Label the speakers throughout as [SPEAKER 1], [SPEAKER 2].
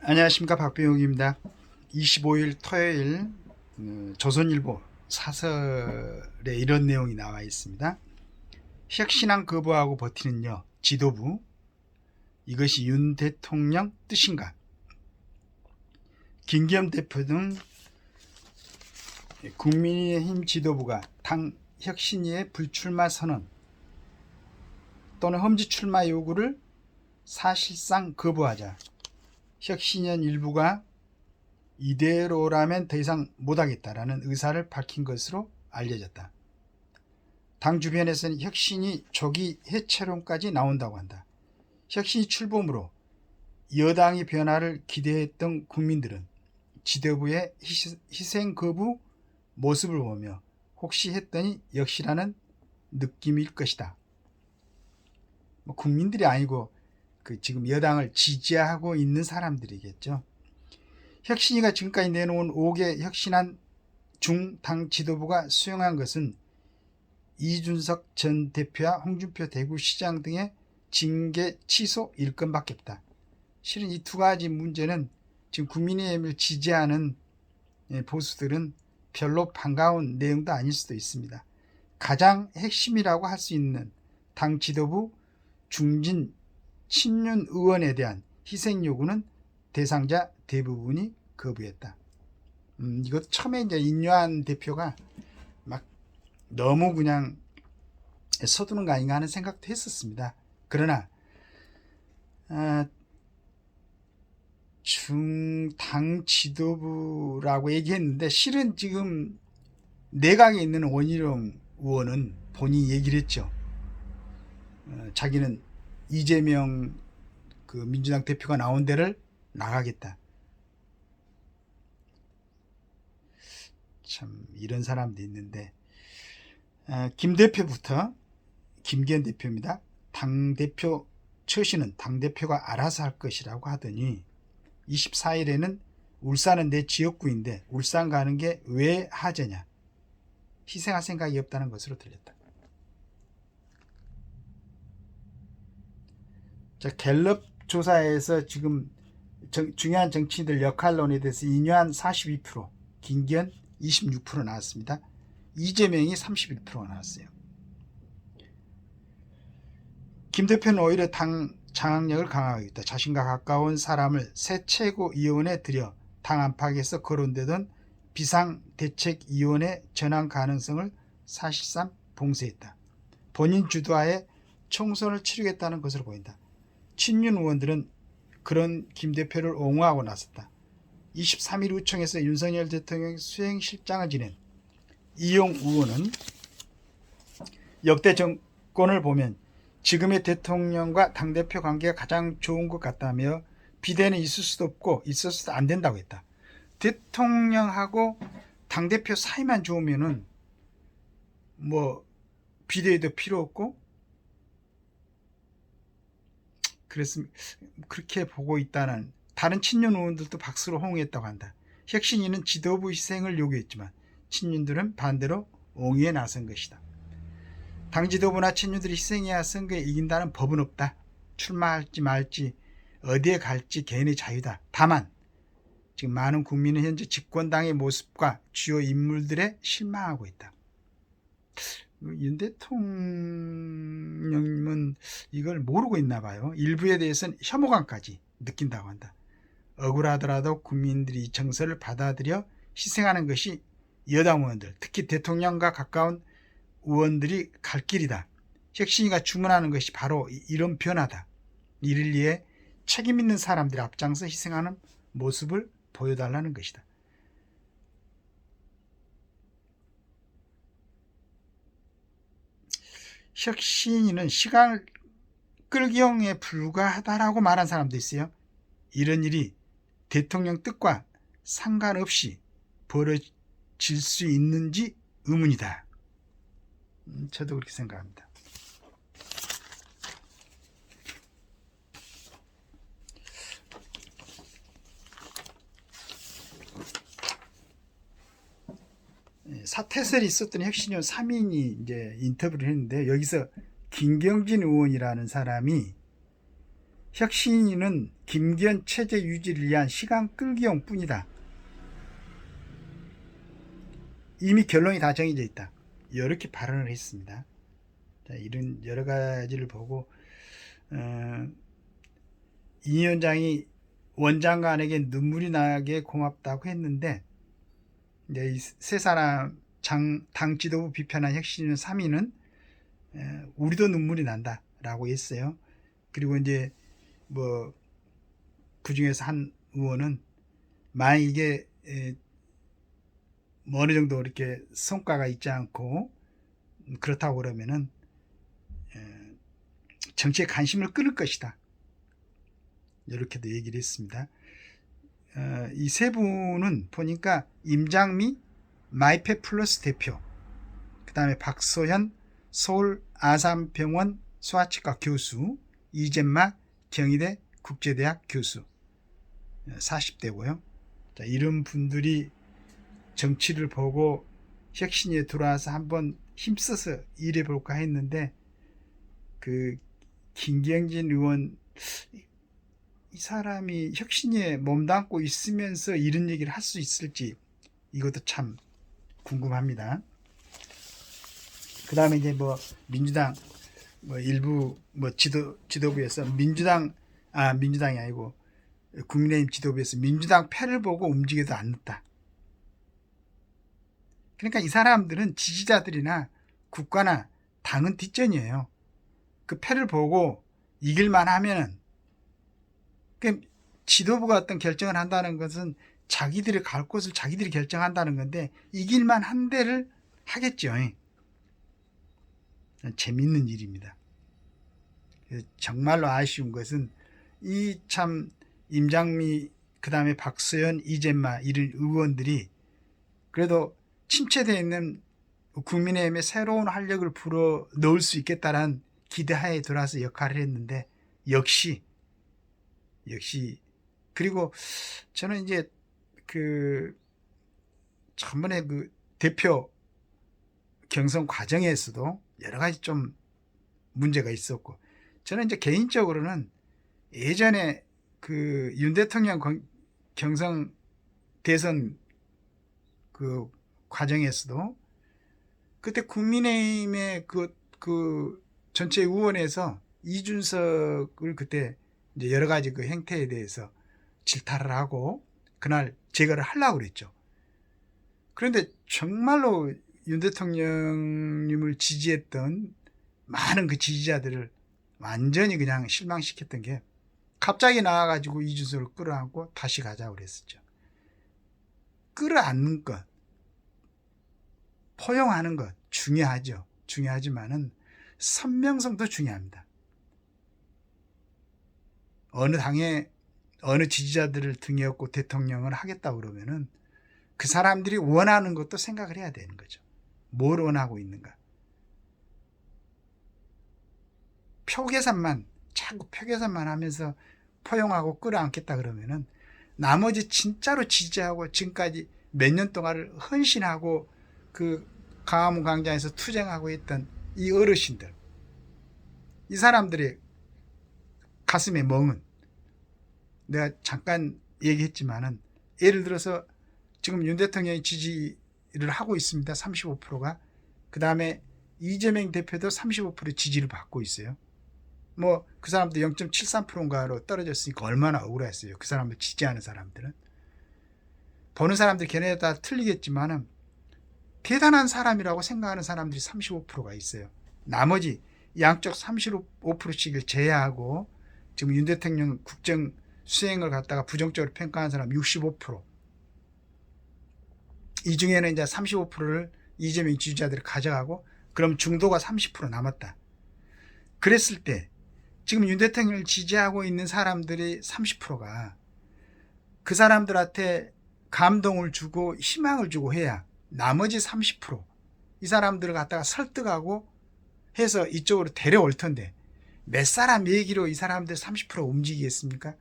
[SPEAKER 1] 안녕하십니까, 박병욱입니다. 25일 토요일 조선일보 사설에 이런 내용이 나와 있습니다. 혁신안 거부하고 버티는요 지도부, 이것이 윤 대통령 뜻인가? 김기현 대표 등 국민의힘 지도부가 당 혁신위의 불출마 선언 또는 험지 출마 요구를 사실상 거부하자 혁신위원 일부가 이대로라면 더 이상 못하겠다라는 의사를 밝힌 것으로 알려졌다. 당 주변에서는 혁신이 조기 해체론까지 나온다고 한다. 혁신이 출범으로 여당의 변화를 기대했던 국민들은 지도부의 희생 거부 모습을 보며 혹시 했더니 역시라는 느낌일 것이다. 국민들이 아니고 지금 여당을 지지하고 있는 사람들이겠죠. 혁신위가 지금까지 내놓은 5개 혁신안 중 당 지도부가 수용한 것은 이준석 전 대표와 홍준표 대구시장 등의 징계 취소 일건밖에 없다. 실은 이 두 가지 문제는 지금 국민의힘을 지지하는 보수들은 별로 반가운 내용도 아닐 수도 있습니다. 가장 핵심이라고 할 수 있는 당 지도부 중진 친윤 의원에 대한 희생 요구는 대상자 대부분이 거부했다. 이것도 처음에 이제 인요한 대표가 막 너무 그냥 서두는 거 아닌가 하는 생각도 했었습니다. 그러나 중당 지도부라고 얘기했는데 실은 지금 내각에 있는 원희룡 의원은 본인이 얘기를 했죠. 자기는 이재명 민주당 대표가 나온 데를 나가겠다. 참 이런 사람도 있는데 김 대표부터 김기현 대표입니다. 당대표 처신은 당대표가 알아서 할 것이라고 하더니 24일에는 울산은 내 지역구인데 울산 가는 게 왜 하재냐, 희생할 생각이 없다는 것으로 들렸다. 자, 갤럽 조사에서 지금 중요한 정치인들 역할론에 대해서 인요한 42%, 김기현 26% 나왔습니다. 이재명이 31%가 나왔어요. 김 대표는 오히려 당 장악력을 강화하겠다. 자신과 가까운 사람을 새 최고위원에 들여 당 안팎에서 거론되던 비상대책위원회 전환 가능성을 사실상 봉쇄했다. 본인 주도하에 총선을 치르겠다는 것으로 보인다. 친윤 의원들은 그런 김 대표를 옹호하고 나섰다. 23일 우청에서 윤석열 대통령 수행실장을 지낸 이용 의원은 역대 정권을 보면 지금의 대통령과 당대표 관계가 가장 좋은 것 같다며 비대는 있을 수도 없고 있어서도 안 된다고 했다. 대통령하고 당대표 사이만 좋으면은 비대위도 필요 없고, 그렇게 보고 있다는 다른 친윤 의원들도 박수로 호응했다고 한다. 혁신위는 지도부 희생을 요구했지만 친윤들은 반대로 옹위에 나선 것이다. 당 지도부나 친윤들이 희생해야 선거에 이긴다는 법은 없다. 출마할지 말지 어디에 갈지 개인의 자유다. 다만 지금 많은 국민은 현재 집권당의 모습과 주요 인물들에 실망하고 있다. 윤 대통령은 이걸 모르고 있나 봐요. 일부에 대해서는 혐오감까지 느낀다고 한다. 억울하더라도 국민들이 이 정서를 받아들여 희생하는 것이 여당 의원들, 특히 대통령과 가까운 의원들이 갈 길이다. 혁신위가 주문하는 것이 바로 이런 변화다. 이를 위해 책임 있는 사람들이 앞장서 희생하는 모습을 보여달라는 것이다. 혁신위는 시간을 끌기용에 불과하다라고 말한 사람도 있어요. 이런 일이 대통령 뜻과 상관없이 벌어질 수 있는지 의문이다. 저도 그렇게 생각합니다. 사퇴설이 있었던 혁신위원 3인이 이제 인터뷰를 했는데 여기서 김경진 의원이라는 사람이 혁신위는 김기현 체제 유지를 위한 시간 끌기용 뿐이다. 이미 결론이 다 정해져 있다. 이렇게 발언을 했습니다. 자, 이런 여러 가지를 보고 이 위원장이 원장관에게 눈물이 나게 고맙다고 했는데, 이제 이 세 사람 당 지도부 비판한 혁신위원 3위는 우리도 눈물이 난다라고 했어요. 그리고 이제 뭐 그 중에서 한 의원은 만약 이게 뭐 어느 정도 이렇게 성과가 있지 않고 그렇다고 그러면은 정치에 관심을 끌을 것이다. 이렇게도 얘기를 했습니다. 이 세 분은 보니까 임장미 마이페 플러스 대표, 그 다음에 박소현 서울 아산병원 소아치과 교수, 이젠마 경희대 국제대학 교수, 40대고요. 자, 이런 분들이 정치를 보고 혁신위에 들어와서 한번 힘써서 일해볼까 했는데, 그 김경진 의원, 이 사람이 혁신위에 몸담고 있으면서 이런 얘기를 할 수 있을지 이것도 참 궁금합니다. 그 다음에 이제 뭐 민주당 뭐 일부 뭐 지도부에서 민주당이 아니고 국민의힘 지도부에서 민주당 패를 보고 움직여도 안 늦다. 그러니까 이 사람들은 지지자들이나 국가나 당은 뒷전이에요. 그 패를 보고 이길만 하면은, 지도부가 어떤 결정을 한다는 것은 자기들이 갈 곳을 자기들이 결정한다는 건데, 이길만 한 데를 하겠죠. 재밌는 일입니다. 정말로 아쉬운 것은 이 참 임장미, 그 다음에 박소연, 이젠마 이런 의원들이 그래도 침체되어 있는 국민의힘에 새로운 활력을 불어 넣을 수 있겠다라는 기대하에 들어와서 역할을 했는데, 역시 그리고 저는 이제 전번에 그 대표 경선 과정에서도 여러 가지 좀 문제가 있었고, 저는 이제 개인적으로는 예전에 그 윤 대통령 경선 대선 그 과정에서도 그때 국민의힘의 그 전체 의원에서 이준석을 그때 이제 여러 가지 그 행태에 대해서 질타를 하고 그날 제거를 하려고 그랬죠. 그런데 정말로 윤 대통령님을 지지했던 많은 그 지지자들을 완전히 그냥 실망시켰던 게, 갑자기 나와가지고 이준석을 끌어안고 다시 가자고 그랬었죠. 끌어안는 것, 포용하는 것 중요하죠. 중요하지만은 선명성도 중요합니다. 어느 당에 어느 지지자들을 등에 업고 대통령을 하겠다고 그러면은 그 사람들이 원하는 것도 생각을 해야 되는 거죠. 뭘 원하고 있는가. 자꾸 표 계산만 하면서 포용하고 끌어안겠다 그러면은 나머지 진짜로 지지하고 지금까지 몇 년 동안을 헌신하고 그 광화문 광장에서 투쟁하고 있던 이 어르신들, 이 사람들의 가슴에 멍은, 내가 잠깐 얘기했지만은 예를 들어서 지금 윤 대통령이 지지를 하고 있습니다. 35%가. 그 다음에 이재명 대표도 35% 지지를 받고 있어요. 뭐 그 사람도 0.73%인가로 떨어졌으니까 얼마나 억울했어요. 그 사람들 지지하는 사람들은. 보는 사람들 걔네 다 틀리겠지만은 대단한 사람이라고 생각하는 사람들이 35%가 있어요. 나머지 양쪽 35%씩을 제외하고 지금 윤 대통령 국정 수행을 갖다가 부정적으로 평가한 사람 65%. 이 중에는 이제 35%를 이재명 지지자들이 가져가고, 그럼 중도가 30% 남았다. 그랬을 때 지금 윤 대통령을 지지하고 있는 사람들이 30%가 그 사람들한테 감동을 주고 희망을 주고 해야 나머지 30%, 이 사람들을 갖다가 설득하고 해서 이쪽으로 데려올 텐데, 몇 사람 얘기로 이 사람들 30% 움직이겠습니까?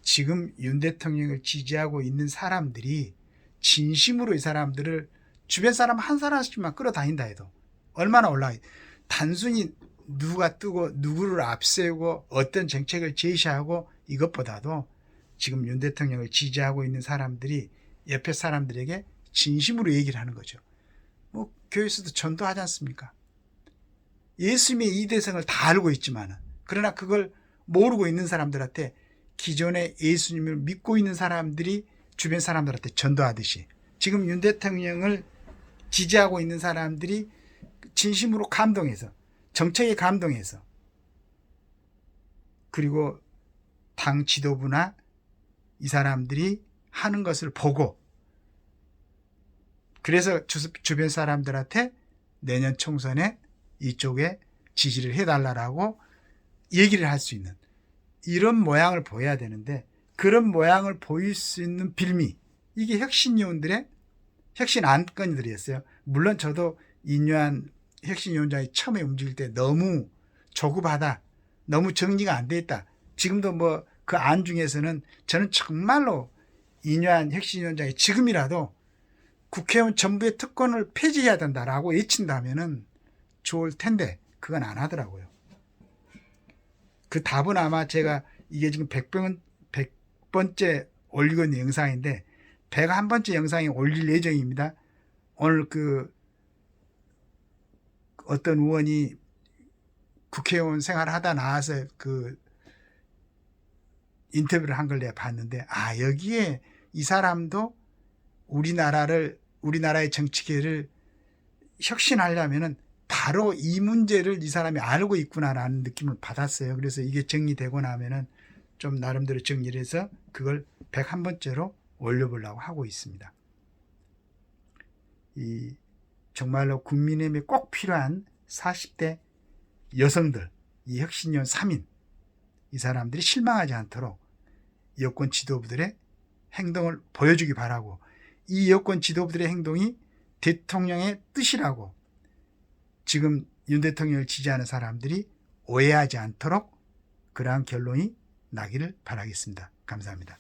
[SPEAKER 1] 지금 윤 대통령을 지지하고 있는 사람들이 진심으로 이 사람들을 주변 사람 한 사람씩만 끌어다닌다 해도 얼마나 올라가요. 단순히 누가 뜨고 누구를 앞세우고 어떤 정책을 제시하고 이것보다도 지금 윤 대통령을 지지하고 있는 사람들이 옆에 사람들에게 진심으로 얘기를 하는 거죠. 뭐 교회에서도 전도하지 않습니까? 예수님의 이대성을 다 알고 있지만 그러나 그걸 모르고 있는 사람들한테 기존에 예수님을 믿고 있는 사람들이 주변 사람들한테 전도하듯이 지금 윤 대통령을 지지하고 있는 사람들이 진심으로 감동해서 정책에 감동해서 그리고 당 지도부나 이 사람들이 하는 것을 보고 그래서 주변 사람들한테 내년 총선에 이쪽에 지지를 해달라고 얘기를 할 수 있는 이런 모양을 보여야 되는데 그런 모양을 보일 수 있는 빌미 이게 혁신위원들의 혁신 안건들이었어요. 물론 저도 인류한 혁신위원장이 처음에 움직일 때 너무 조급하다. 너무 정리가 안 돼 있다. 지금도 뭐 그 안 중에서는 저는 정말로 인류한 혁신위원장이 지금이라도 국회의원 전부의 특권을 폐지해야 된다라고 외친다면은 좋을 텐데 그건 안 하더라고요. 그 답은 아마 제가 이게 지금 100번째 올리고 있는 영상인데 101번째 영상에 올릴 예정입니다. 오늘 어떤 의원이 국회의원 생활하다 나와서 인터뷰를 한 걸 내가 봤는데 여기에 이 사람도 우리나라의 정치계를 혁신하려면은 바로 이 문제를 이 사람이 알고 있구나라는 느낌을 받았어요. 그래서 이게 정리되고 나면은 좀 나름대로 정리를 해서 그걸 101번째로 올려보려고 하고 있습니다. 정말로 국민의힘에 꼭 필요한 40대 여성들, 이 혁신위원 3인, 이 사람들이 실망하지 않도록 여권 지도부들의 행동을 보여주기 바라고 이 여권 지도부들의 행동이 대통령의 뜻이라고 지금 윤 대통령을 지지하는 사람들이 오해하지 않도록 그러한 결론이 나기를 바라겠습니다. 감사합니다.